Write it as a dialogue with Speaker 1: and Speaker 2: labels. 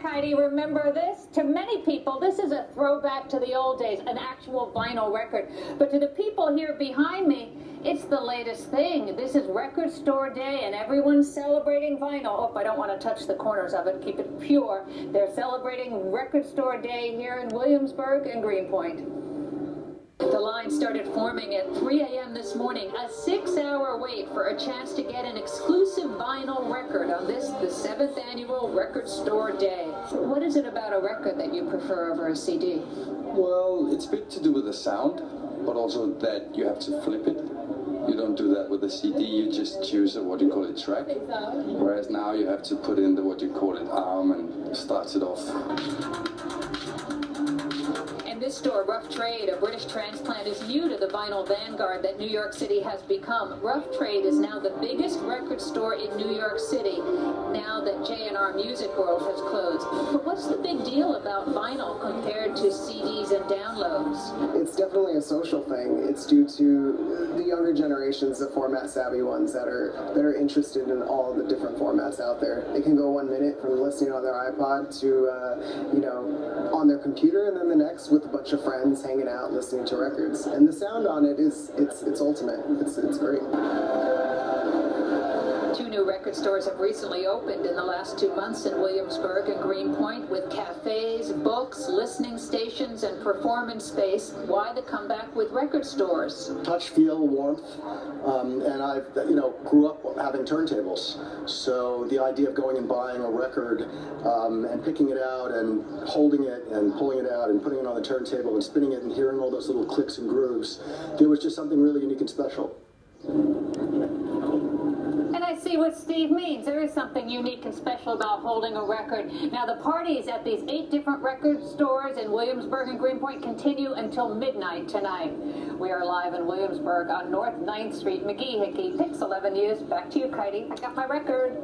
Speaker 1: Heidi, remember this? To many people, this is a throwback to the old days, an actual vinyl record. But to the people here behind me, it's the latest thing. This is Record Store Day, and everyone's celebrating vinyl. Oh, I don't want to touch the corners of it. Keep it pure. They're celebrating Record Store Day here in Williamsburg and Greenpoint. The line started forming at 3 a.m. this morning, a 6-hour wait for a chance to get an exclusive vinyl record on this, the 7th annual Record Store Day. What is it about a record that you prefer over a CD?
Speaker 2: Well, it's a bit to do with the sound, but also that you have to flip it. You don't do that with a CD, you just choose a what you call it track. Whereas now you have to put in the what you call it arm and start it off.
Speaker 1: And this store, RoughTrade, a British transplant, is new to the vinyl vanguard that New York City has become. RoughTrade is now the biggest record store in New York City, now that J&R Music World has closed. But what's the big deal about vinyl compared to CDs and downloads?
Speaker 3: It's definitely a social thing. It's due to the younger generations, the format savvy ones that are interested in all the different formats out there. They can go 1 minute from listening on their iPod to on their computer, and then the next with a bunch of friends hanging out listening to records. And the sound on it is it's ultimate. It's great.
Speaker 1: 2 new record stores have recently opened in the last 2 months in Williamsburg and Greenpoint, with cafes, books, listening stations, and performance space. Why the comeback with record stores?
Speaker 4: Touch, feel, warmth, and I, grew up having turntables. So the idea of going and buying a record and picking it out and holding it and pulling it out and putting it on the turntable and spinning it and hearing all those little clicks and grooves, there was just something really unique and special.
Speaker 1: And I see what Steve means. There is something unique and special about holding a record. Now, the parties at these 8 different record stores in Williamsburg and Greenpoint continue until midnight tonight. We are live in Williamsburg on North 9th Street, McGee-Hickey, PIX 11 News. Back to you, Heidi. I got my record.